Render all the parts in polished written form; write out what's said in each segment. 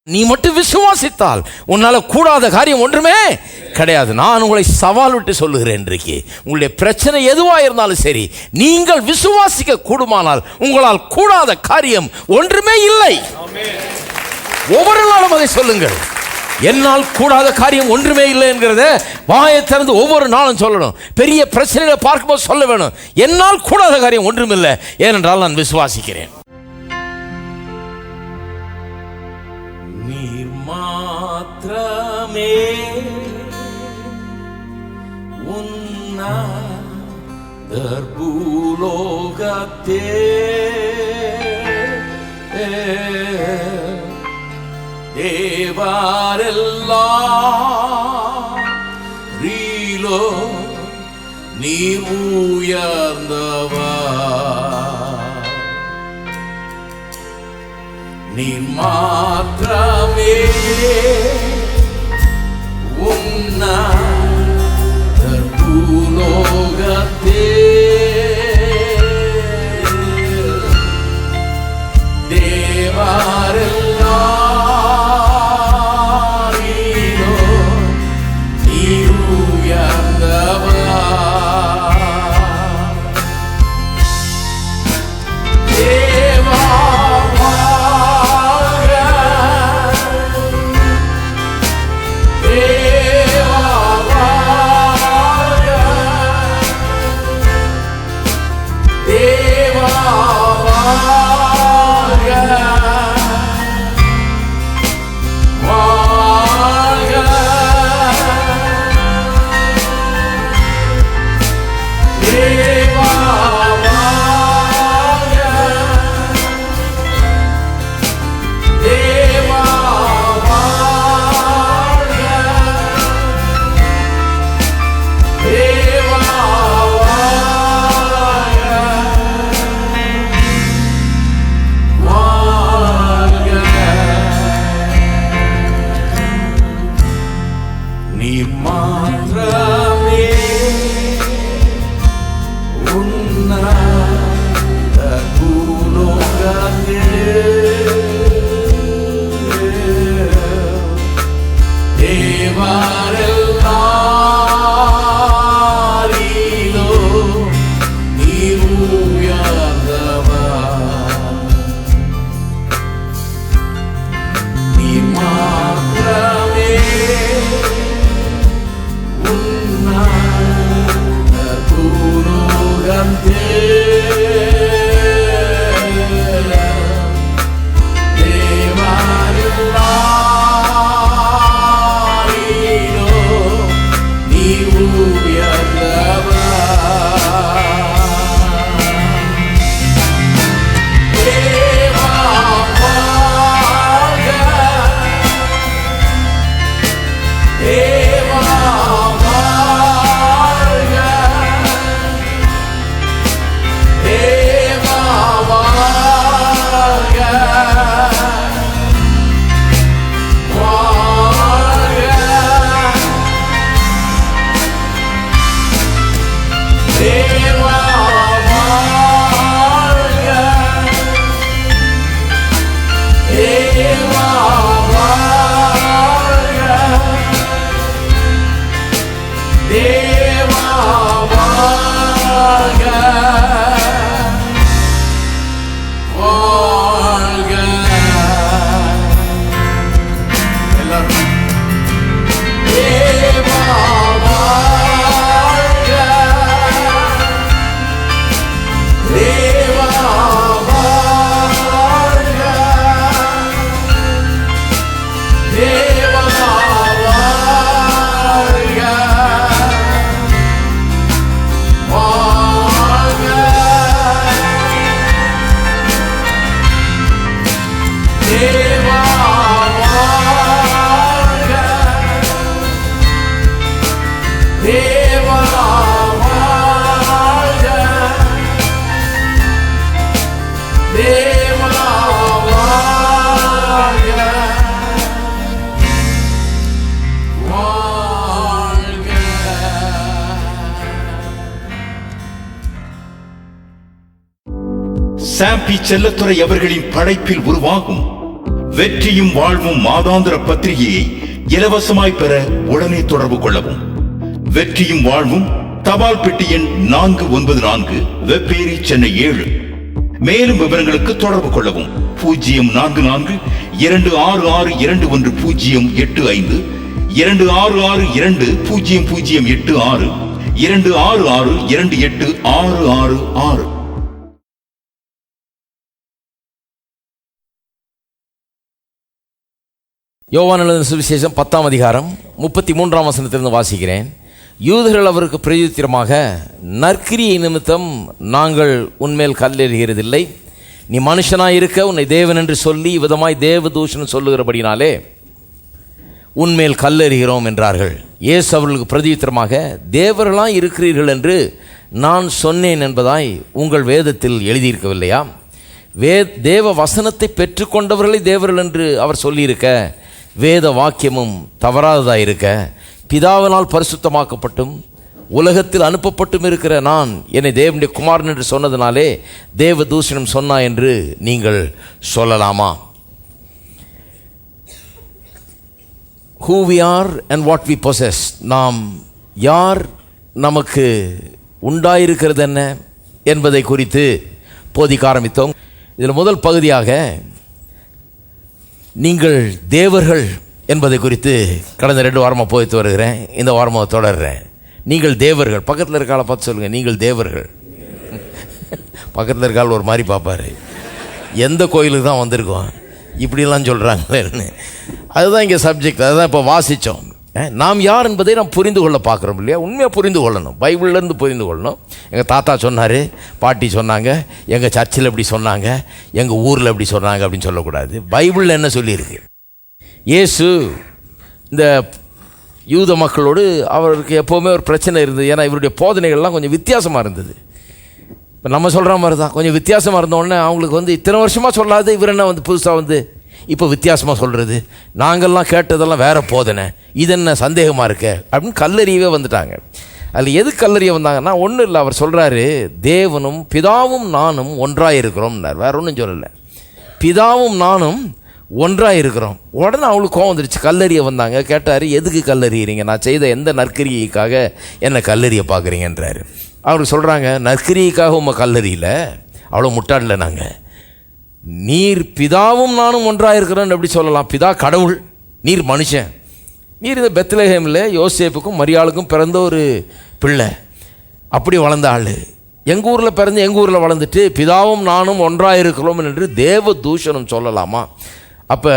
நீ மட்டும் விசுவாசித்தால் உன்னால கூடாத காரியம் ஒன்றுமே கிடையாது. நான் உங்களை சவால் விட்டு சொல்லுகிறேன், இன்றைக்கு உங்களுடைய பிரச்சனை எதுவா இருந்தாலும் சரி, நீங்கள் விசுவாசிக்க கூடுமானால் உங்களால் கூடாத காரியம் ஒன்றுமே இல்லை. ஒவ்வொரு நாளும் அதை சொல்லுங்கள். என்னால் கூடாத காரியம் ஒன்றுமே இல்லை என்கிறத வாயை திறந்து ஒவ்வொரு நாளும் சொல்லணும். பெரிய பிரச்சனைகளை பார்க்கும்போது சொல்ல வேணும், என்னால் கூடாத காரியம் ஒன்றுமில்லை, ஏனென்றால் நான் விசுவாசிக்கிறேன். நீர் மாத்திரமே பூலோகத்தே தேவாரெல்லோ நீ உயர்ந்தவா, நீ மாத்திரமே பூலோகத்தே தேவாரெல்லோ நீ உயர்ந்தவா, சாம்பி செல்லத்துறை அவர்களின் படைப்பில் உருவாகும் வெற்றியும் வாழ்வும் மாதாந்திர பத்திரிகையை இலவசமாய் பெற உடனே தொடர்பு கொள்ளவும். வெற்றியும் வாழ்வும், தபால் பெட்டி எண் 494, வெப்பேரி, சென்னை 7. மேலும் விவரங்களுக்கு தொடர்பு கொள்ளவும் 04426621085, 26620086, 26628666. யோவான் எழுதின சுவிசேஷம் 10ஆம் அதிகாரம் 33ஆம் வசனத்திலிருந்து வாசிக்கிறேன். யூதர்கள் அவருக்கு பிரயுத்திரமாக, நற்கிரியை நிமித்தம் நாங்கள் உன்மேல் கல்லெறிகிறதில்லை. நீ மனுஷனாய் இருக்க உன்னை தேவன் என்று சொல்லி விதமாய் தேவ தூஷணம் சொல்லுகிறபடினாலே உன்மேல் கல்லெறிகிறோம் என்றார்கள். இயேசு அவர்களுக்கு பிரதியுத்தரமாக, தேவர்களாய் இருக்கிறீர்கள் என்று நான் சொன்னேன் என்பதாய் உங்கள் வேதத்தில் எழுதியிருக்கவில்லையா? தேவ வசனத்தை பெற்றுக்கொண்டவர்களை தேவர்கள் என்று அவர் சொல்லியிருக்க, வேத வாக்கியமும் தவறாததாயிருக்க, பிதாவினால் பரிசுத்தமாக்கப்பட்டும் உலகத்தில் அனுப்பப்பட்டும் இருக்கிற நான் என்னை தேவனுடைய குமாரன் என்று சொன்னதினாலே தேவ தூஷணம் சொன்னா என்று நீங்கள் சொல்லலாமா? Who we are and what we possess. நாம் யார், நமக்கு உண்டாயிருக்கிறது என்ன என்பதை குறித்து போதிக்க ஆரம்பித்தோம். இதில் முதல் பகுதியாக நீங்கள் தேவர்கள் என்பதை குறித்து கடந்த 2 வாரமாக போதித்து வருகிறேன். இந்த வாரமாக தொடர்றேன். நீங்கள் தேவர்கள். பக்கத்தில் இருக்கால பார்த்து சொல்லுங்கள், நீங்கள் தேவர்கள். பக்கத்தில் இருக்கால் ஒரு மாதிரி பார்ப்பாரு, எந்த கோயிலுக்கு தான் வந்திருக்கோம் இப்படிலாம் சொல்கிறாங்களேன்னு. அதுதான் இங்கே சப்ஜெக்ட். அதுதான் இப்போ வாசித்தோம். நாம் யார் என்பதை நாம் புரிந்து கொள்ள பார்க்குறோம் இல்லையா? உண்மையாக புரிந்து கொள்ளணும், பைபிள்லேருந்து புரிந்து கொள்ளணும். எங்கள் தாத்தா சொன்னார், பாட்டி சொன்னாங்க, எங்கள் சர்ச்சில் இப்படி சொன்னாங்க, எங்கள் ஊரில் இப்படி சொன்னாங்க அப்படின்னு சொல்லக்கூடாது. பைபிளில் என்ன சொல்லியிருக்கு? இயேசு இந்த யூத மக்களோடு அவருக்கு எப்போவுமே ஒரு பிரச்சனை இருந்தது. ஏன்னா இவருடைய போதனைகள்லாம் கொஞ்சம் வித்தியாசமாக இருந்தது. இப்போ நம்ம சொல்கிற மாதிரி தான் கொஞ்சம் வித்தியாசமாக இருந்தோடனே அவங்களுக்கு இத்தனை வருஷமாக சொல்லாது, இவர் என்ன புதுசாக இப்போ வித்தியாசமாக சொல்கிறது, நாங்கள்லாம் கேட்டதெல்லாம் வேறு போதனை, இது என்ன சந்தேகமாக இருக்க அப்படின்னு கல்லறியவே வந்துட்டாங்க. அதில் எது கல்லறிய வந்தாங்கன்னா, ஒன்றும் இல்லை, அவர் சொல்கிறாரு, தேவனும் பிதாவும் நானும் ஒன்றாக இருக்கிறோம்னார். வேற ஒன்றும் சொல்லலை, பிதாவும் நானும் ஒன்றாக இருக்கிறோம். உடனே அவங்களுக்கு கோவம் வந்துருச்சு, கல்லறிய வந்தாங்க. கேட்டார், எதுக்கு கல்லறிகிறீங்க? நான் செய்த எந்த நற்கிரியைக்காக என்னை கல்லறிய பார்க்குறீங்கன்றாரு. அவருக்கு சொல்கிறாங்க, நற்கிரியைக்காக உங்கள் கல்லறியில் அவ்வளோ முட்டாடல நாங்கள். நீர் பிதாவும் நானும் ஒன்றாக இருக்கிறோன்னு எப்படி சொல்லலாம்? பிதா கடவுள், நீர் மனுஷன். நீர் இந்த பெத்லஹேமில் யோசேப்புக்கும் மரியாளுக்கும் பிறந்த ஒரு பிள்ளை, அப்படி வளர்ந்த ஆள். எங்கள் ஊரில் பிறந்து எங்கள் ஊரில் வளர்ந்துட்டு பிதாவும் நானும் ஒன்றாக இருக்கிறோம் என்று தேவ தூஷணம் சொல்லலாமா? அப்போ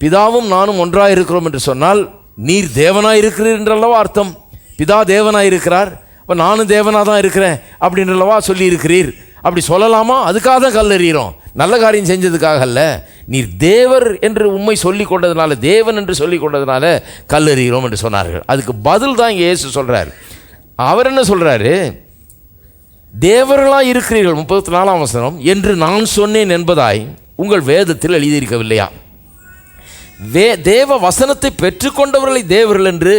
பிதாவும் நானும் ஒன்றாக இருக்கிறோம் என்று சொன்னால் நீர் தேவனாக இருக்கிறீர் என்றல்லவா அர்த்தம். பிதா தேவனாக இருக்கிறார், அப்போ நானும் தேவனாக தான் இருக்கிறேன் அப்படின்றல்லவா சொல்லி இருக்கிறீர். அப்படி சொல்லலாமா? அதுக்காக தான் கல்லறிகிறோம், நல்ல காரியம் செஞ்சதுக்காக அல்ல. நீர் தேவர் என்று உண்மை சொல்லி கொண்டதுனால, தேவன் என்று சொல்லி கொண்டதுனால கல்லறிகிறோம் என்று சொன்னார்கள். அதுக்கு பதில் தான் இங்கே இயேசு சொல்கிறார். அவர் என்ன சொல்கிறாரு? தேவர்களாக இருக்கிறீர்கள், 34ஆம் வசனம், என்று நான் சொன்னேன் என்பதாய் உங்கள் வேதத்தில் எழுதியிருக்கவில்லையா? தேவ வசனத்தை பெற்றுக்கொண்டவர்களை தேவர்கள் என்று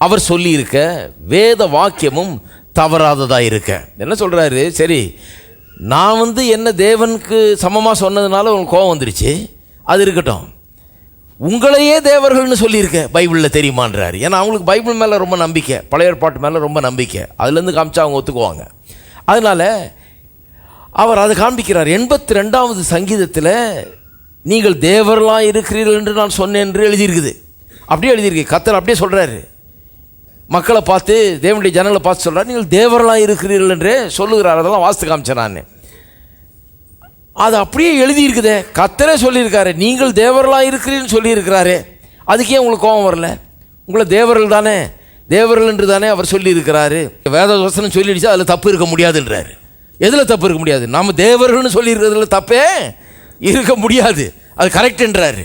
அவர் சொல்லியிருக்க, வேத வாக்கியமும் தவறாததாக இருக்க. என்ன சொல்கிறாரு? சரி, நான் என்ன தேவனுக்கு சமமாக சொன்னதுனால உங்களுக்கு கோபம் வந்துருச்சு, அது இருக்கட்டும். உங்களையே தேவர்கள்னு சொல்லியிருக்க பைபிளில் தெரியுமான்றாரு. ஏன்னா அவங்களுக்கு பைபிள் மேலே ரொம்ப நம்பிக்கை, பழைய ஏற்பாட்டு மேலே ரொம்ப நம்பிக்கை. அதுலேருந்து காமிச்சா அவங்க ஒத்துக்குவாங்க. அதனால் அவர் அதை காண்பிக்கிறார். 82வது சங்கீதத்தில் நீங்கள் தேவர்களாக இருக்கிறீர்கள் என்று நான் சொன்னேன் என்று எழுதியிருக்குது. அப்படியே எழுதியிருக்கு. கர்த்தர் அப்படியே சொல்கிறாரு, மக்களை பார்த்து, தேவனுடைய ஜனங்களை பார்த்து சொல்கிறார், நீங்கள் தேவர்களாக இருக்கிறீர்கள் என்றே சொல்லுகிறார். அதெல்லாம் வாஸ்து காமிச்சேன் நான். அது அப்படியே எழுதியிருக்குதே, கர்த்தரே சொல்லியிருக்காரு, நீங்கள் தேவர்களாக இருக்கிறீன்னு சொல்லியிருக்கிறாரு. அதுக்கே உங்களுக்கு கோபம் வரல? உங்களை தேவர்கள் தானே, தேவர்கள் என்று தானே அவர் சொல்லியிருக்கிறாரு. வேத வசனம் சொல்லிடுச்சு, அதில் தப்பு இருக்க முடியாதுன்றாரு. எதில் தப்பு இருக்க முடியாது? நாம் தேவர்கள்னு சொல்லியிருக்கிறதுல தப்பே இருக்க முடியாது, அது கரெக்டுன்றாரு.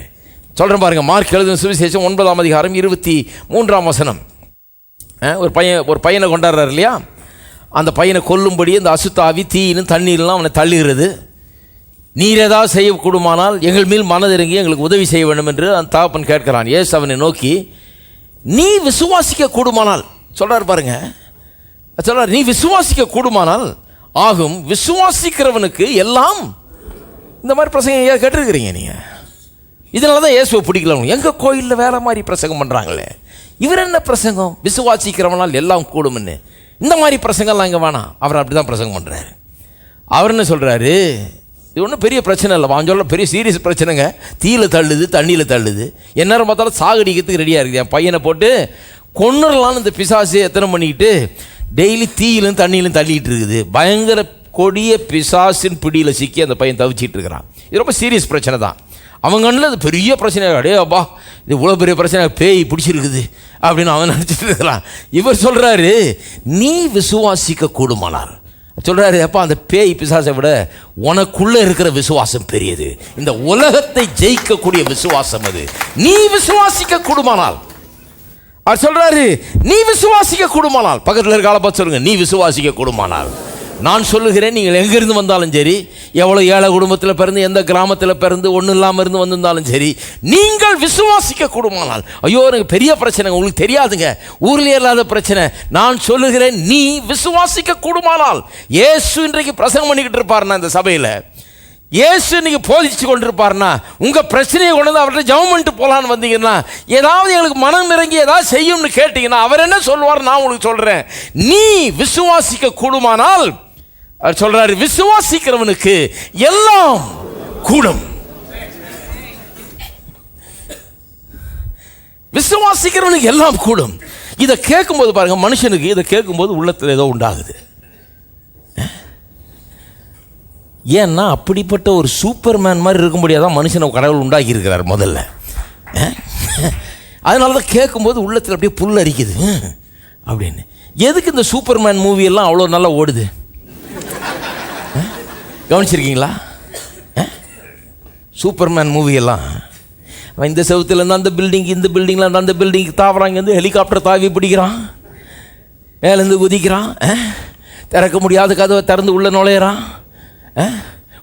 சொல்கிறேன் பாருங்க, மார்க் எழுதின சுவிசேஷம் 9ஆம் அதிகாரம் 23ஆம் வசனம். ஒரு பையனை கொண்டாடுறாரு இல்லையா? அந்த பையனை கொல்லும்படி இந்த அசுத்தாவி தீயிலும் தண்ணீரெலாம் அவனை தள்ளுகிறது. நீர் ஏதாவது செய்யக்கூடுமானால் எங்கள் மேல் மனதிறங்கி எங்களுக்கு உதவி செய்ய வேண்டும் என்று அந்த தகப்பன் கேட்கிறான். இயேசு அவனை நோக்கி, நீ விசுவாசிக்க கூடுமானால், சொல்கிறார் பாருங்க, சொல்கிறார், நீ விசுவாசிக்க கூடுமானால் ஆகும், விசுவாசிக்கிறவனுக்கு எல்லாம். இந்த மாதிரி பிரசங்க கேட்டிருக்கிறீங்க நீங்கள்? இதனால தான் இயேசுவை பிடிக்கல. எங்கள் கோயிலில் வேற மாதிரி பிரசங்கம் பண்ணுறாங்களே, இவர் என்ன பிரசங்கம், விசுவாசிக்கிறவனால் எல்லாம் கூடும்னு. இந்த மாதிரி பிரசங்கம்லாம் இங்கே வேணாம். அவர் அப்படி தான் பிரசங்கம் பண்ணுறாரு. அவர் என்ன சொல்கிறாரு, இது ஒன்றும் பெரிய பிரச்சனை இல்லை, வாஞ்சோல்ல பெரிய சீரியஸ் பிரச்சனைங்க. தீயில் தள்ளுது, தண்ணியில் தள்ளுது, எந்நேரம் பார்த்தாலும் சாகடிக்கிறதுக்கு ரெடியாக இருக்குது. என் பையனை போட்டு கொன்னுடலான்னு இந்த பிசாசு எத்தனை பண்ணிக்கிட்டு டெய்லி தீயிலும் தண்ணியிலும் தள்ளிக்கிட்டு இருக்குது. பயங்கர கொடிய பிசாசின் பிடியில் சிக்கி அந்த பையன் தவிச்சிட்டு இருக்கிறான். இது ரொம்ப சீரியஸ் பிரச்சனை தான். அவங்க கண்ணில் அது பெரிய பிரச்சனை. அடே அப்பா, இது இவ்வளோ பெரிய பிரச்சனை, பேய் பிடிச்சிருக்குது அப்படின்னு அவன் நினச்சிட்டு இருக்கிறான். இவர் சொல்கிறாரு, நீ விசுவாசிக்க கூடுமானார். சொல்கிறாரு, அப்பா அந்த பேய் பிசாசை விட உனக்குள்ளே இருக்கிற விசுவாசம் பெரியது. இந்த உலகத்தை ஜெயிக்கக்கூடிய விசுவாசம் அது. நீ விசுவாசிக்க கூடுமானால். அவர் சொல்கிறாரு, நீ விசுவாசிக்க கூடுமானால். பக்கத்தில் இருக்க ஆளை பார்த்து சொல்லுங்க, நீ விசுவாசிக்க கூடுமானால். நான் சொல்லுகிறேன், நீங்கள் எங்கேருந்து வந்தாலும் சரி, எவ்வளோ ஏழை குடும்பத்தில் பிறந்து எந்த கிராமத்தில் பிறந்து ஒன்றும் இல்லாமல் இருந்து வந்திருந்தாலும் சரி, நீங்கள் விசுவாசிக்க கூடுமானால். ஐயோ எனக்கு பெரிய பிரச்சனை, உங்களுக்கு தெரியாதுங்க, ஊர்லேயே இல்லாத பிரச்சனை. நான் சொல்லுகிறேன், நீ விசுவாசிக்க கூடுமானால். இயேசு இன்றைக்கு பிரசங்கம் பண்ணிக்கிட்டு இருப்பாருன்னா இந்த சபையில், இயேசு இன்னைக்கு போதிச்சு கொண்டிருப்பாருன்னா, உங்கள் பிரச்சனையை கொண்டு வந்து அவர்கிட்ட ஜெபம் பண்ணிட்டு போகலான்னு வந்தீங்கன்னா, ஏதாவது எங்களுக்கு மனம் இறங்கி ஏதாவது செய்யும்னு கேட்டீங்கன்னா அவர் என்ன சொல்லுவார், நான் உங்களுக்கு சொல்கிறேன், நீ விசுவாசிக்க கூடுமானால். அவர் சொல்றாரு, விசுவாசிக்கிறவனுக்கு எல்லாம் கூடும். விசுவாசிக்கிறவனுக்கு எல்லாம் கூடும். இதை கேட்கும்போது பாருங்க, மனுஷனுக்கு இதை கேட்கும்போது உள்ளத்தில் ஏதோ உண்டாகுது. ஏன்னா அப்படிப்பட்ட ஒரு சூப்பர்மேன் மாதிரி இருக்க முடியாதான் மனுஷனை கடவுள் உண்டாக்கி இருக்கிறார் முதல்ல. அதனால தான் கேட்கும்போது உள்ளத்தில் அப்படியே புல் அரிக்குது அப்படின்னு. எதுக்கு இந்த சூப்பர்மேன் மூவி எல்லாம் அவ்வளோ நல்லா ஓடுது கவனிச்சிருக்கீங்களா? சூப்பர்மேன் மூவியெல்லாம் இந்த செவத்துலேருந்து அந்த பில்டிங், இந்த பில்டிங்கில் அந்த பில்டிங் தாவறாங்க, இருந்து ஹெலிகாப்டர் தாவி பிடிக்கிறான், மேலேருந்து குதிக்கிறான், திறக்க முடியாத கதவை திறந்து உள்ள நுழையிறான்,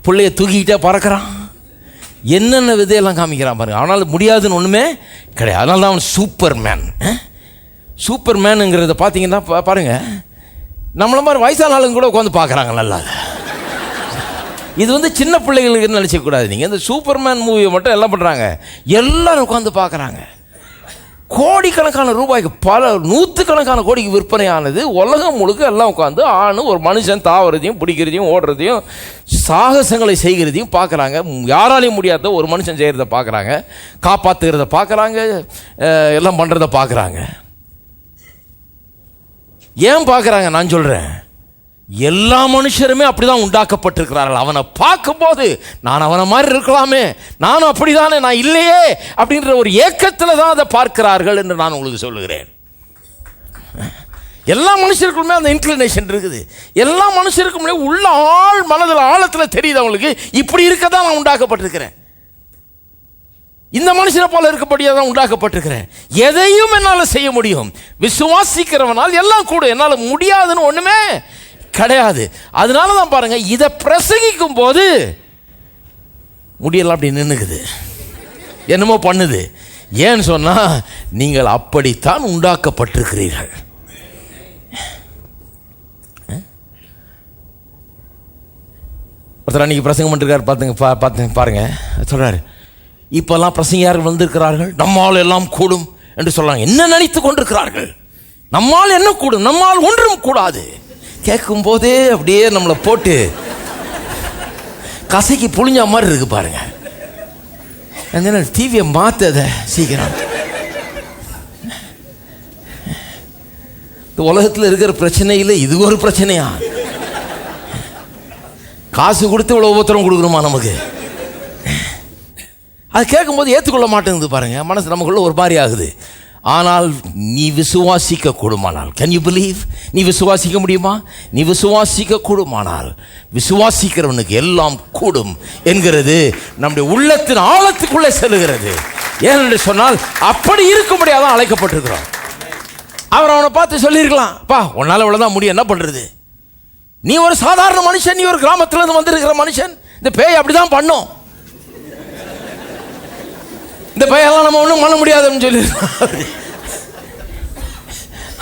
பிள்ளைய தூக்கிக்கிட்டே பறக்கிறான், என்னென்ன விதையெல்லாம் காமிக்கிறான் பாருங்க. அவனால் முடியாதுன்னு ஒன்றுமே கிடையாது. அதனால தான் அவன் சூப்பர்மேன். சூப்பர்மேனுங்கிறத பார்த்தீங்கன்னா பாருங்கள், நம்மள மாதிரி வயசான ஆளுங்க கூட உட்காந்து பார்க்குறாங்க நல்லா. இது சின்ன பிள்ளைகளுக்கு நினச்சக்கூடாது. நீங்கள் இந்த சூப்பர்மேன் மூவியை மட்டும் எல்லாம் பண்ணுறாங்க, எல்லாரும் உட்காந்து பார்க்குறாங்க. கோடிக்கணக்கான ரூபாய்க்கு, பல நூற்றுக்கணக்கான கோடிக்கு விற்பனையானது உலகம் முழுக்க எல்லாம் உட்காந்து ஒரு மனுஷன் தாவறதையும் பிடிக்கிறதையும் ஓடுறதையும் சாகசங்களை செய்கிறதையும் பார்க்குறாங்க. யாராலையும் முடியாத ஒரு மனுஷன் செய்கிறத பார்க்குறாங்க, காப்பாற்றுகிறத பார்க்குறாங்க, எல்லாம் பண்ணுறத பார்க்குறாங்க. ஏன் பார்க்குறாங்க? நான் சொல்கிறேன், எல்லா மனுஷருமே அப்படிதான் உண்டாக்கப்பட்டிருக்கிறார்கள். அவனை பார்க்கும்போது நான் அவனை மாதிரி இருக்கலாமே, நானும் அப்படிதானே, நான் இல்லையே அப்படின்ற ஒரு ஏக்கத்தில் தான் அதை பார்க்கிறார்கள் என்று நான் உங்களுக்கு சொல்லுகிறேன். எல்லா மனுஷருக்குமே அந்த இன்க்ளினேஷன் இருக்குது. எல்லா மனுஷருக்குமே உள்ள மனதில் ஆழத்தில் தெரியுது அவங்களுக்கு, இப்படி இருக்க தான் நான் உண்டாக்கப்பட்டிருக்கிறேன், இந்த மனுஷனை போல இருக்கப்படியாக தான் உண்டாக்கப்பட்டிருக்கிறேன், எதையும் என்னால் செய்ய முடியும். விசுவாசிக்கிறவனால் எல்லாம் கூட, என்னால் முடியாதுன்னு ஒன்றுமே கிடையாது. அதனால தான் பாருங்க, இதை பிரசங்கிக்கும் போது முடியலாம் அப்படி நின்னுக்குது, என்னமோ பண்ணுது. ஏன்னு சொன்னா, நீங்கள் அப்படித்தான் உண்டாக்கப்பட்டிருக்கிறீர்கள். ஒருத்தர் அன்னைக்கு பிரசங்கம் பண்ணிருக்காரு, பாருங்க, சொல்றாரு, இப்பெல்லாம் பிரசங்கியார்கள் வந்திருக்கிறார்கள், நம்மால் எல்லாம் கூடும் என்று சொல்றாங்க. என்ன நினைத்து கொண்டிருக்கிறார்கள்? நம்மால் என்ன கூடும்? நம்மால் ஒன்றும் கூடாது. கேட்கும் போதே அப்படியே நம்மளை போட்டு கசைக்கு புளிஞ்ச மாதிரி இருக்கு பாருங்க. டிவியை மாத்தத சீக்கிரம். இந்த உலகத்தில் இருக்கிற பிரச்சனையில் இது ஒரு பிரச்சனையா? காசு கொடுத்து இவ்வளோ உபத்திரம் கொடுக்கணுமா நமக்கு? அது கேட்கும்போது ஏற்றுக்கொள்ள மாட்டேங்குது பாருங்க, மனசு நமக்குள்ள ஒரு மாதிரி ஆகுது. ஆனால் நீ விசுவாசிக்க கூடுமானால், கேன் யூ பிலீவ்? நீ விசுவாசிக்க முடியுமா? நீ விசுவாசிக்க கூடுமானால், விசுவாசிக்கிறவனுக்கு எல்லாம் கூடும் என்கிறது நம்முடைய உள்ளத்தின் ஆழத்துக்குள்ளே செல்லுகிறது. ஏனென்று சொன்னால், அப்படி இருக்க முடியாதான் அழைக்கப்பட்டிருக்கிறோம். அவர் அவனை பார்த்து சொல்லியிருக்கலாம், பா உன்னால இவ்வளவுதான் முடியும், என்ன பண்றது? நீ ஒரு சாதாரண மனுஷன், நீ ஒரு கிராமத்திலிருந்து வந்திருக்கிற மனுஷன், இந்த பேய் அப்படிதான் பண்ணும், இந்த பையெல்லாம் நம்ம ஒன்றும் பண்ண முடியாதுன்னு சொல்லி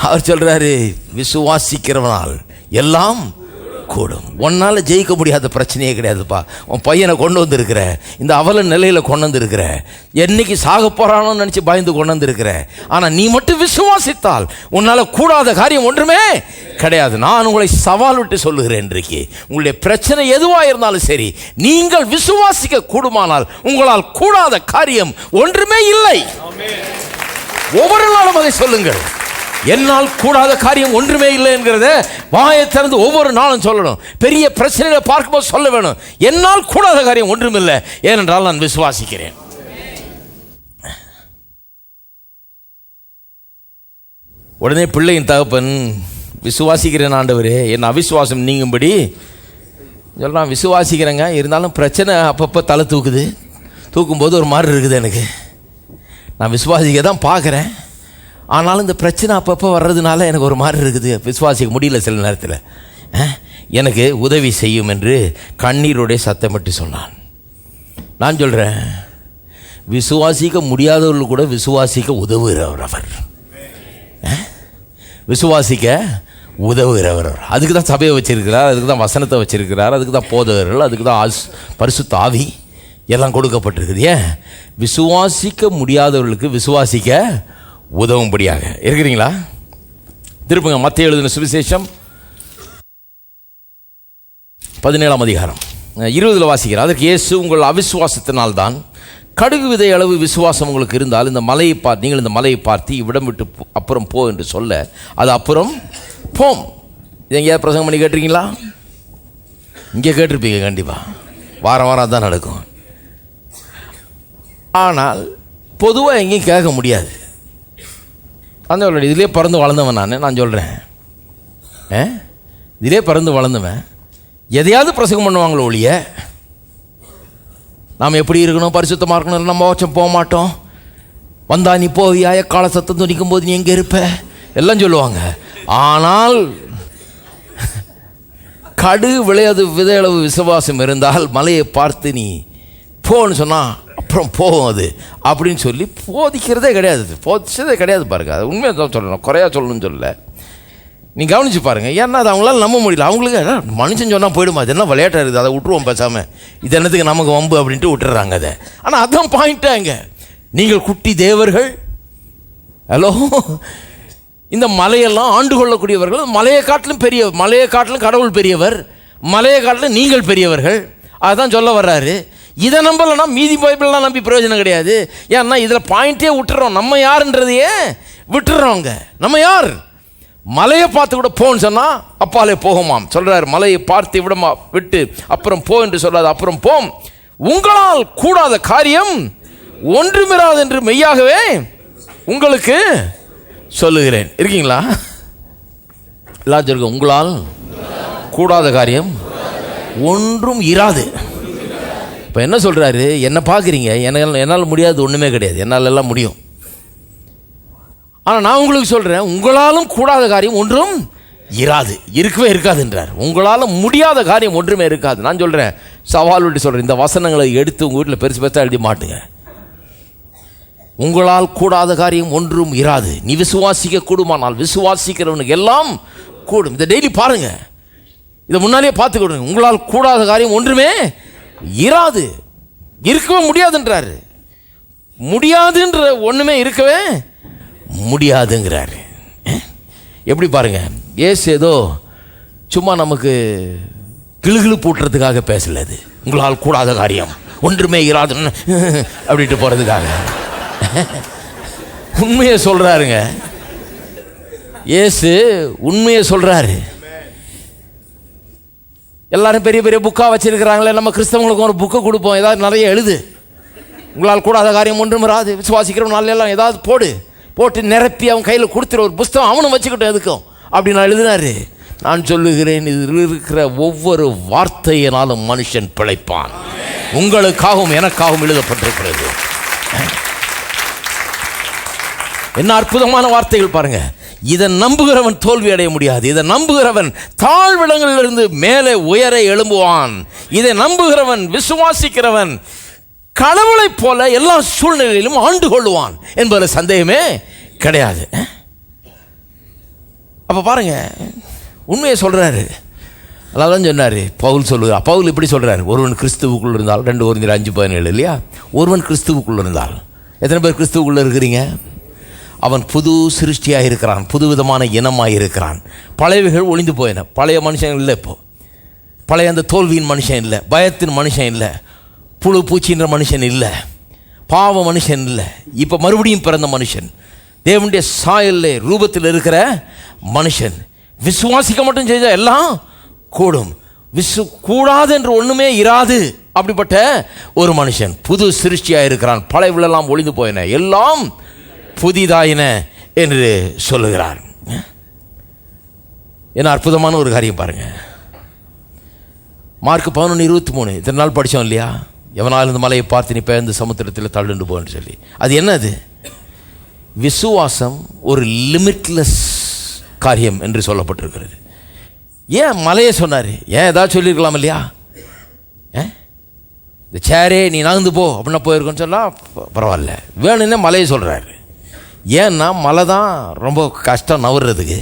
அவர் சொல்றாரு, விசுவாசிக்கிறவனால் எல்லாம் கூடும். உன்னால் ஜெயிக்க முடியாத பிரச்சனையே கிடையாதுப்பா. உன் பையனை கொண்டு வந்திருக்கிற, இந்த அவல நிலையில் கொண்டு வந்திருக்கிற, என்னைக்கு சாக போகிறானோன்னு நினச்சி பயந்து கொண்டு வந்திருக்கிற. ஆனால் நீ மட்டும் விசுவாசித்தால் உன்னால் கூடாத காரியம் ஒன்றுமே கிடையாது. நான் உங்களை சவால் விட்டு சொல்லுகிறேன் இன்றைக்கு. உங்களுடைய பிரச்சனை எதுவாக இருந்தாலும் சரி, நீங்கள் விசுவாசிக்க கூடுமானால் உங்களால் கூடாத காரியம் ஒன்றுமே இல்லை. ஒவ்வொரு நாளும் அதை சொல்லுங்கள். என்னால் கூடாத காரியம் ஒன்றுமே இல்லை என்கிறத வாயை திறந்து ஒவ்வொரு நாளும் சொல்லணும். பெரிய பிரச்சனைகளை பார்க்கும்போது சொல்ல வேணும், என்னால் கூடாத காரியம் ஒன்றுமில்லை, ஏனென்றால் நான் விசுவாசிக்கிறேன். உடனே பிள்ளையின் தகப்பன், விசுவாசிக்கிறேன் ஆண்டவரே, என் அவிசுவாசம் நீங்கும்படி சொல்கிறான். விசுவாசிக்கிறேங்க, இருந்தாலும் பிரச்சனை அப்பப்போ தலை தூக்குது. தூக்கும்போது ஒரு மாதிரி இருக்குது எனக்கு. நான் விசுவாசிக்க தான் பார்க்குறேன், ஆனாலும் இந்த பிரச்சனை அப்பப்போ வர்றதுனால எனக்கு ஒரு மாதிரி இருக்குது, விசுவாசிக்க முடியல. சில நேரத்தில் எனக்கு உதவி செய்யும் என்று கண்ணீரோடைய சத்தமிட்டு சொன்னான். நான் சொல்கிறேன், விசுவாசிக்க முடியாதவர்கள் கூட விசுவாசிக்க உதவுகிறவர் அவர். விசுவாசிக்க உதவுகிறவர். அதுக்கு தான் சபையை வச்சிருக்கிறார், அதுக்கு தான் வசனத்தை வச்சிருக்கிறார், அதுக்கு தான் போதகர்கள், அதுக்கு தான் பரிசுத்த ஆவி எல்லாம் கொடுக்கப்பட்டிருக்குது. ஏன்? விசுவாசிக்க முடியாதவர்களுக்கு விசுவாசிக்க உதவும்படியாக. இருக்கிறீங்களா? திருப்புங்க மத்தேயு எழுதின சுவிசேஷம் 17ஆம் அதிகாரம் 20 வாசிக்கிறார். அதற்கு இயேசு, உங்கள் அவிசுவாசத்தினால்தான். கடுகு விதை அளவு விசுவாசம் உங்களுக்கு இருந்தால் இந்த மலையை பார்த்து, நீங்கள் இந்த மலையை பார்த்து இவ்விடம் விட்டு அப்புறம் போ என்று சொல்ல அது அப்புறம் போம். இது எங்கேயாவது பிரசங்கம் பண்ணி கேட்டிருக்கீங்களா? இங்கே கேட்டிருப்பீங்க கண்டிப்பாக. வாரம் வாரம் அதுதான் நடக்கும். ஆனால் பொதுவாக எங்கேயும் கேட்க முடியாது. அந்த இதிலே பறந்து வளர்ந்தவன் நான் சொல்கிறேன். இதிலே பறந்து வளர்ந்தவன் எதையாவது பிரசங்கம் பண்ணுவாங்களோ ஒழிய, நாம் எப்படி இருக்கணும், பரிசுத்தமாக இருக்கணும், நம்ம வச்சம் போக மாட்டோம். வந்தா நீ போவியா, எக்கால சத்தம் துணிக்கும் போது நீ எங்கே இருப்ப எல்லாம் சொல்லுவாங்க. ஆனால் கடு விளையாது விதையளவு விசுவாசம் இருந்தால் மலையை பார்த்து நீ போன்னு சொன்னால் அப்புறம் போகும் அது அப்படின்னு சொல்லி போதிக்கிறதே கிடையாது. போதிச்சதே கிடையாது. பாருங்க, அது உண்மையாக தான் சொல்லணும், குறையா சொல்லணும்னு சொல்ல. நீங்கள் கவனித்து பாருங்கள். ஏன்னா அது அவங்களால நம்ப முடியல. அவங்களுக்கு மனுஷன் சொன்னால் போயிடுமா, அது என்ன விளையாட்டாக இருக்குது, அதை விட்டுருவோம் பேசாமல், இது என்னத்துக்கு நமக்கு வம்பு அப்படின்ட்டு விட்டுறாங்க அதை. ஆனால் அதுதான் பாயிண்ட்டாங்க. நீங்கள் குட்டி தேவர்கள், ஹலோ, இந்த மலையெல்லாம் ஆண்டு கொள்ளக்கூடியவர்கள். மலையை காட்டிலும் பெரிய, மலையை காட்டிலும் கடவுள் பெரியவர், மலையை காட்டிலும் நீங்கள் பெரியவர்கள். அதுதான் சொல்ல வர்றாரு. இதை நம்பலைன்னா மீதி பைபிள்லாம் நம்பி பிரயோஜனம் கிடையாது. ஏன்னா இதில் பாயிண்டே விட்டுறோம். நம்ம யாருன்றதையே விட்டுறோங்க. நம்ம யார்? மலையை பார்த்து கூட போன்னு சொன்னால் அப்பாலே போகுமாம் சொல்கிறார். மலையை பார்த்து விடமா விட்டு அப்புறம் போ என்று சொல்லாது, அப்புறம் போம். உங்களால் கூடாத காரியம் ஒன்றுமிராது என்று மெய்யாகவே உங்களுக்கு சொல்லுகிறேன். இருக்கீங்களா? எல்லாம் சொல்லுங்க, உங்களால் கூடாத காரியம் ஒன்றும் இராது. இப்போ என்ன சொல்கிறாரு? என்ன பார்க்குறீங்க, என்னால் முடியாது ஒன்றுமே கிடையாது, என்னால் எல்லாம் முடியும். ஆனால் நான் உங்களுக்கு சொல்கிறேன், உங்களாலும் கூடாத காரியம் ஒன்றும் இராது, இருக்கவே இருக்காதுன்றார். உங்களால் முடியாத காரியம் ஒன்றுமே இருக்காது. நான் சொல்கிறேன், சவால் விட்டு சொல்கிறேன், இந்த வசனங்களை எடுத்து உங்கள் வீட்டில் பெருசு பெருசாக எழுதி மாட்டுங்க. உங்களால் கூடாத காரியம் ஒன்றும் இராது. நீ விசுவாசிக்க கூடுமானால் விசுவாசிக்கிறவனுக்கு எல்லாம் கூடும். இதை டெய்லி பாருங்க, இதை முன்னாலே பார்த்து கொடுங்க. உங்களால் கூடாத காரியம் ஒன்றுமே இராது, இருக்கவே முடியாதுன்றாரு. முடியாதுன்ற ஒன்றுமே இருக்கவே முடியாதுங்கிறாரு. எப்படி பாருங்க, ஏசு ஏதோ சும்மா நமக்கு கிளுகிழு பூட்டுறதுக்காக பேசல. அது உங்களால் கூடாத காரியம் ஒன்றுமே இராதுன்னு அப்படின்ட்டு போகிறதுக்காக உண்மையை சொல்கிறாருங்க. ஏசு உண்மையை சொல்கிறாரு. எல்லாரும் பெரிய பெரிய புக்காக வச்சிருக்கிறாங்களே, நம்ம கிறிஸ்தவங்களுக்கு ஒரு புக்கை கொடுப்போம், ஏதாவது நிறைய எழுது. உங்களால் கூடாத காரியம் ஒன்றும் இராது, விசுவாசிக்கிறவன் நாள் எல்லாம் ஏதாவது போட்டு நிரப்பி அவன் கையில் கொடுத்துற ஒரு புஸ்தகம் அவனும் வச்சுக்கிட்டோம் எதுக்கும் அப்படி நான் எழுதினாரு. நான் சொல்லுகிறேன், இதில் இருக்கிற ஒவ்வொரு வார்த்தையினாலும் மனுஷன் பிழைப்பான். உங்களுக்காகவும் எனக்காகவும் எழுதப்பட்டிருக்கிறது. என்ன அற்புதமான வார்த்தைகள் பாருங்க. இதை நம்புகிறவன் தோல்வி அடைய முடியாது. இதை நம்புகிறவன் தாழ்விடங்களிலிருந்து மேலே உயர எழும்புவான். இதை நம்புகிறவன், விசுவாசிக்கிறவன் கடவுளைப் போல எல்லா சூழ்நிலையிலும் ஆண்டு கொள்ளுவான் என்பதில் சந்தேகமே கிடையாது. அப்ப பாருங்க, உண்மையை சொல்றாரு. அதான் சொன்னார் பவுல் சொல்லுகிறார். பவுல் இப்படி சொல்கிறார், ஒருவன் கிறிஸ்துவுக்குள் இருந்தால் 2 Corinthians 5:17 இல்லையா? ஒருவன் கிறிஸ்துவுக்குள் இருந்தால், எத்தனை பேர் கிறிஸ்துவுக்குள்ளே இருக்கிறீங்க? அவன் புது சிருஷ்டியாக இருக்கிறான், புது விதமான இனமாக இருக்கிறான். பழையவைகள் ஒளிந்து போயின. பழைய மனுஷன் இல்லை, இப்போ பழைய அந்த தோல்வியின் மனுஷன் இல்லை, பயத்தின் மனுஷன் இல்லை, புழு பூச்சின்ற மனுஷன் இல்லை, பாவ மனுஷன் இல்லை. இப்போ மறுபடியும் பிறந்த மனுஷன், தேவனுடைய சாயல்ல ரூபத்தில் இருக்கிற மனுஷன். விசுவாசிக்க மட்டும் செஞ்சால் எல்லாம் கூடும். கூடாது என்று ஒன்றுமே இராது. அப்படிப்பட்ட ஒரு மனுஷன் புது சிருஷ்டியாக இருக்கிறான். பழையவெல்லாம் ஒளிந்து போயின, எல்லாம் புதிதாயின என்று சொல்லுகிறார். என்ன அற்புதமான ஒரு காரியம் பாருங்க. மார்க் 11:23 இத்தனை நாள் படித்தோம் இல்லையா? எவனால் இந்த மலையை பார்த்து நீ பெயர்ந்து சமுத்திரத்தில் தள்ளுண்டு போன்னு சொல்லி. அது என்னது? விசுவாசம் ஒரு லிமிட்லெஸ் காரியம் என்று சொல்லப்பட்டிருக்கிறது. ஏன் மலையை சொன்னார்? ஏன் ஏதாவது சொல்லியிருக்கலாம் இல்லையா? இந்த சேரே நீ நகர்ந்து போ அப்படின்னா போயிருக்கோன்னு சொன்னால் பரவாயில்ல, வேணும்னே மலையை சொல்கிறாரு. ஏன்னா மலை தான் ரொம்ப கஷ்டம் நவர்றதுக்கு.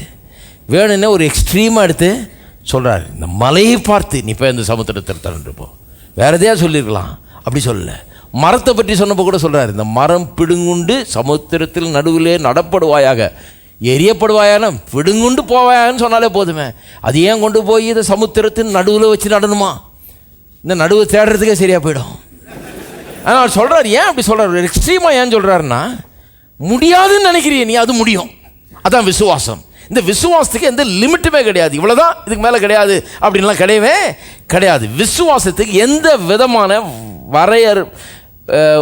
வேணும்னே ஒரு எக்ஸ்ட்ரீமாக எடுத்து சொல்கிறாரு. இந்த மலையை பார்த்து நீ இப்போ இந்த சமுத்திரத்தில் தள்ளிட்டு போ. வேறு எதையா சொல்லியிருக்கலாம், அப்படி சொல்லலை. மரத்தை பற்றி சொன்னப்போ கூட சொல்கிறார், இந்த மரம் பிடுங்குண்டு சமுத்திரத்தில் நடுவிலே நடப்படுவாயாக, எரியப்படுவாயான பிடுங்குண்டு போவாயான்னு சொன்னாலே போதுமே. அது ஏன் கொண்டு போய் இதை சமுத்திரத்தின் நடுவில் வச்சு நடணுமா? இந்த நடுவு தேடுறதுக்கே சரியாக போயிடும். ஆனால் சொல்கிறார், ஏன் அப்படி சொல்கிறார்? எக்ஸ்ட்ரீமாக ஏன் சொல்கிறாருன்னா, முடியாதுன்னு நினைக்கிறிய நீ, அது முடியும். அதான் விசுவாசம். இந்த விசுவாசத்துக்கு எந்த லிமிட்டுமே கிடையாது. இவ்வளோதான், இதுக்கு மேலே கிடையாது அப்படின்லாம் கிடையவே கிடையாது. விசுவாசத்துக்கு எந்த விதமான வரையறு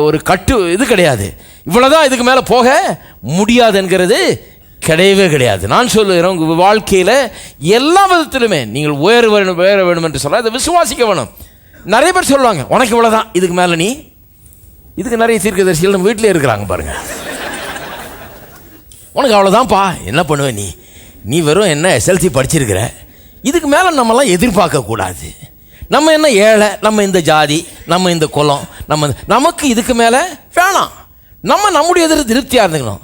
ஒரு கட்டு இது கிடையாது. இவ்வளோதான், இதுக்கு மேலே போக முடியாது என்கிறது கிடையவே கிடையாது. நான் சொல்லுகிறேன், உங்கள் வாழ்க்கையில் எல்லா விதத்திலுமே நீங்கள் உயர வேணும் என்று சொல்ல அதை விசுவாசிக்க வேணும். நிறைய பேர் சொல்லுவாங்க, உனக்கு இவ்வளோதான், இதுக்கு மேலே நீ, இதுக்கு நிறைய தீர்க்கதரிசிகள் நம்ம வீட்டிலே இருக்கிறாங்க பாருங்க. உனக்கு அவ்வளோதான்ப்பா, என்ன பண்ணுவேன் நீ வெறும் என்ன SLC படிச்சிருக்கிற, இதுக்கு மேலே நம்மலாம் எதிர்பார்க்கக்கூடாது. நம்ம என்ன ஏழை, நம்ம இந்த ஜாதி, நம்ம இந்த குலம், நமக்கு இதுக்கு மேலே வேணாம். நம்முடைய திருப்தியாக இருந்துக்கணும்.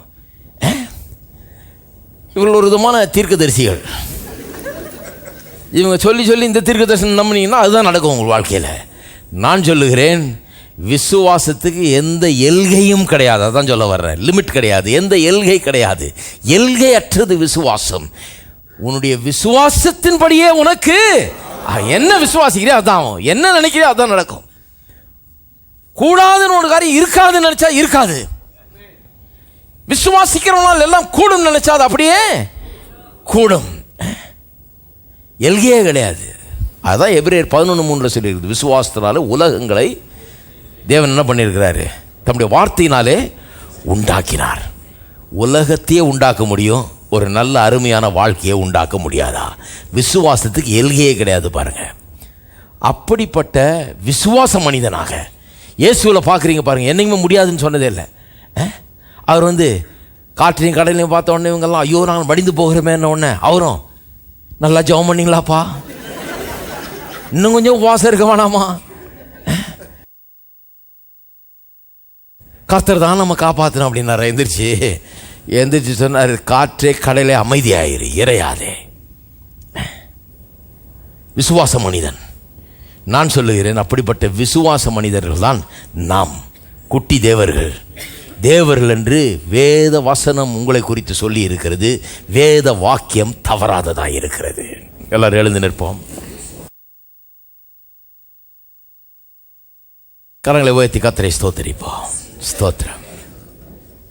இவர்கள் ஒரு விதமான தீர்க்கதரிசிகள். இவங்க சொல்லி இந்த தீர்க்க தரிசனம் நம்பினீங்கன்னா அதுதான் நடக்கும் உங்கள் வாழ்க்கையில். நான் சொல்லுகிறேன், விசுவாசத்துக்கு எந்த எல்கையும் கிடையாது. அதான் சொல்ல வர்றேன், லிமிட் கிடையாது, எந்த எல்கை கிடையாது. எல்கை அற்றது விசுவாசம். உன்னுடைய விசுவாசத்தின்படியே உனக்கு என்ன விசுவாசிக்கிறே அதான், என்ன நினைக்கிறே அதான் நடக்கும். கூடாதுன்னு ஒரு காரியம் இருக்காதுன்னு நினைச்சா இருக்காது. விசுவாசிக்கிறவனால் எல்லாம் கூடும் நினைச்சா அது அப்படியே கூடும். எல்கையே கிடையாது. அதான் எபிரேயர் 11:3 சொல்லியிருக்குது, விசுவாசத்தினால உலகங்களை தேவன் என்ன பண்ணியிருக்கிறாரு? தம்முடைய வார்த்தையினாலே உண்டாக்கினார். உலகத்தையே உண்டாக்க முடியும், ஒரு நல்ல அருமையான வாழ்க்கையை உண்டாக்க முடியாதா? விசுவாசத்துக்கு எல்கையே கிடையாது பாருங்க. அப்படிப்பட்ட விசுவாச மனிதனாக இயேசுவில் பார்க்குறீங்க பாருங்க. என்னைக்குமே முடியாதுன்னு சொன்னதே இல்லை. அவர் காற்றையும் கடலையும் பார்த்த உடனே இவங்கெல்லாம் ஐயோ நாங்கள் மடிந்து போகிறோமேன்ன உடனே அவரும் நல்லா ஜெபம் பண்ணிங்களாப்பா, இன்னும் கொஞ்சம் உபவாசம் இருக்க வேணாமா, கர்த்தர் தான் நம்ம காப்பாற்றணும் அப்படின்னாரு. எந்திரிச்சு சொன்னார், காற்றே கடலே அமைதியாயிரு, இறையாதே. விசுவாச மனிதன். நான் சொல்லுகிறேன், அப்படிப்பட்ட விசுவாச மனிதர்கள் தான் நாம். குட்டி தேவர்கள் என்று வேத வசனம் உங்களை குறித்து சொல்லி இருக்கிறது. வேத வாக்கியம் தவறாததாக இருக்கிறது. எல்லாரும் எழுந்து நிற்போம். கரங்களை உயர்த்தி கர்த்தரை ஸ்தோத்திரிப்போம். ஸ்தோத்திரம்.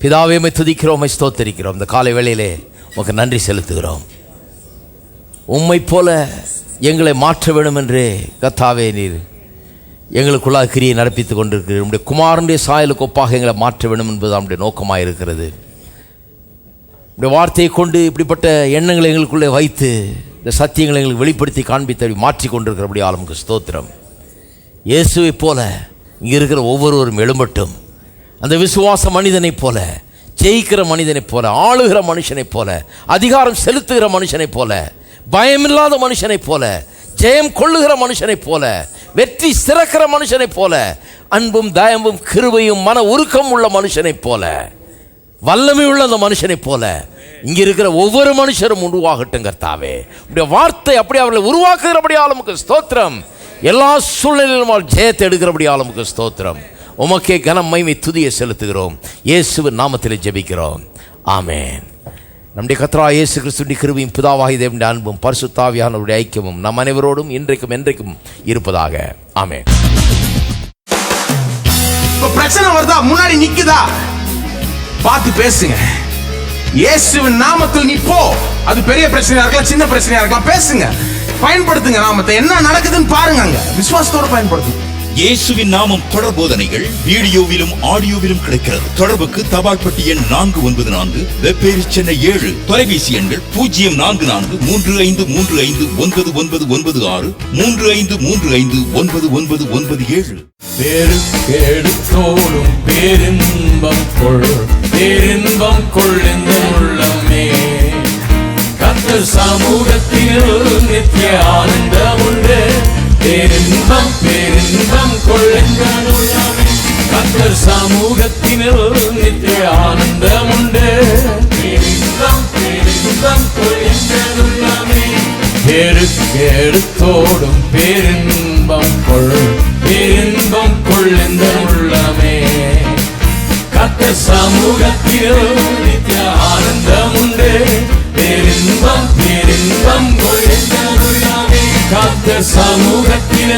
பிதாவே, உம்மை துதிக்கிறோம், ஸ்தோத்திரிக்கிறோம். இந்த காலை வேளையிலே உமக்கு நன்றி செலுத்துகிறோம். உம்மை போல எங்களை மாற்ற வேண்டும் என்று கர்த்தாவே நீர் எங்களுக்குள்ளாக கிரியை நடப்பித்துக் கொண்டிருக்கிறது. நம்முடைய குமாரனுடைய சாயலுக்கு ஒப்பாக எங்களை மாற்ற வேண்டும் என்பது நம்முடைய நோக்கமாக இருக்கிறது. நம்முடைய வார்த்தையை கொண்டு இப்படிப்பட்ட எண்ணங்களை எங்களுக்குள்ளே வைத்து இந்த சத்தியங்களை எங்களுக்கு வெளிப்படுத்தி காண்பித்து மாற்றி கொண்டிருக்கிறபடி ஆளுக்கு ஸ்தோத்திரம். இயேசுவை போல இங்கே இருக்கிற ஒவ்வொருவரும் எழும்பட்டும். அந்த விசுவாச மனிதனைப் போல, ஜெயிக்கிற மனிதனைப் போல, ஆளுகிற மனுஷனைப் போல, அதிகாரம் செலுத்துகிற மனுஷனைப் போல, பயமில்லாத மனுஷனைப் போல, ஜெயம் கொள்ளுகிற மனுஷனைப் போல, வெற்றி சிறக்கிற மனுஷனைப் போல, அன்பும் தயமும் கிருபையும் மன உருக்கம் உள்ள மனுஷனைப் போல வல்லமை உள்ள அந்த மனுஷனை போல இங்க இருக்கிற ஒவ்வொரு மனுஷரும் உருவாகட்டும் கர்த்தாவே. உடைய வார்த்தை அப்படி அவர்களை உருவாக்குகிறபடியால் உமக்கு ஸ்தோத்திரம். எல்லா சூழ்நிலையிலும் ஜெயத்தை எடுக்கிறபடியால் உமக்கு ஸ்தோத்திரம். உமக்கே கனம் மகிமை துதியை செலுத்துகிறோம். இயேசுவின் நாமத்திலே ஜெபிக்கிறோம். ஆமென். நம்முடைய கர்த்தராகிய இயேசு கிறிஸ்துவின் கிருபையும் பிதாவாகிய தேவனுடைய அன்பும் பரிசுத்த ஆவியானவருடைய ஐக்கியமும் நம் அனைவரோடும் இன்றைக்கும் என்றைக்கும் இருப்பதாக. ஆமென். பிரச்சனை வருதா, முன்னாடி நிக்குதா, பார்த்து பேசுங்க. இயேசுவின் நாமத்தில் நீ போ. அது பெரிய பிரச்சனையா இருக்கலாம், சின்ன பிரச்சனையா இருக்கலாம், பேசுங்க, பயன்படுத்துங்க நாமத்தை. என்ன நடக்குதுன்னு பாருங்க, அங்க விசுவாசத்தோட பயன்படுத்துங்க. இயேசுவின் நாமம் தொடர் போதனைகள் வீடியோவிலும் ஆடியோவிலும் கிடைக்கிறது. தொடர்புக்கு தபால் பெட்டி எண் 494, வெப்பேரி சென்னை 7. தொலைபேசி எண்கள் 0433535996, 35359997. பேருக்கெடுத்தோடும் பேரின்பம் கொள், பேரின்பம் கொள் இந்த உள்ளமே. கர்த்தர் சமூகத்தில் நித்திய ஆனந்தம் உண்டு. பேரின்பம் பேரின்பம் கொள் இந்த உள்ளமே. கர்த்தர் சமூகத்தினில் நித்திய ஆனந்தம் உண்டு. பேரின்பம் பேரின்பம் கொள் இந்த உள்ளமே. பேருக்கெடுத்தோடும் பேரின்பம் கொள், பேரின்பம் கொள் இந்த உள்ளமே. கர்த்தர் சமூகத்தில் நித்திய ஆனந்தம் உண்டு. பேரின்பம் பேரின்பம் கொள் இந்த உள்ளமே. கர்த்தர் சமூகத்தில்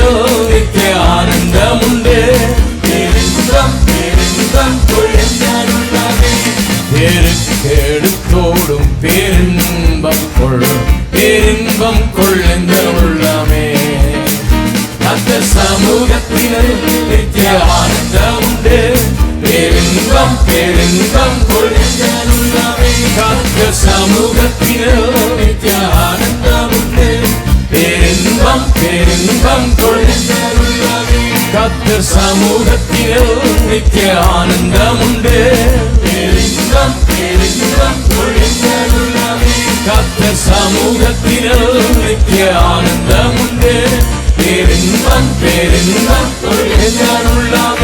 நித்திய ஆனந்தம் உண்டு. பேரின்பம் பேரின்பம் கொள் இந்த உள்ளமே. பேருக்கெடுத்தோடும் பேரின்பம் கொள், பேரின்பம் கொள் இந்த உள்ளமே. கர்த்தர் சமூகத்தில் நித்திய ஆனந்தம் உண்டு. பேரின்பம் பேரின்பம் கொள் இந்த உள்ளமே. கர்த்தர் சமூகத்தில் நித்திய ஆனந்தம் உண்டு. பேரின்பம் பேரின்பம் கொள் இந்த உள்ளமே. கர்த்தர் சமூகத்தில் நித்திய ஆனந்தம் உண்டு. பேரின்பம் பேரின்பம் கொள் இந்த உள்ளமே. கர்த்தர் சமூகத்தில் நித்திய ஆனந்தம் உண்டு. பேரின்பம் பேரின்பம் கொள் இந்த உள்ளமே.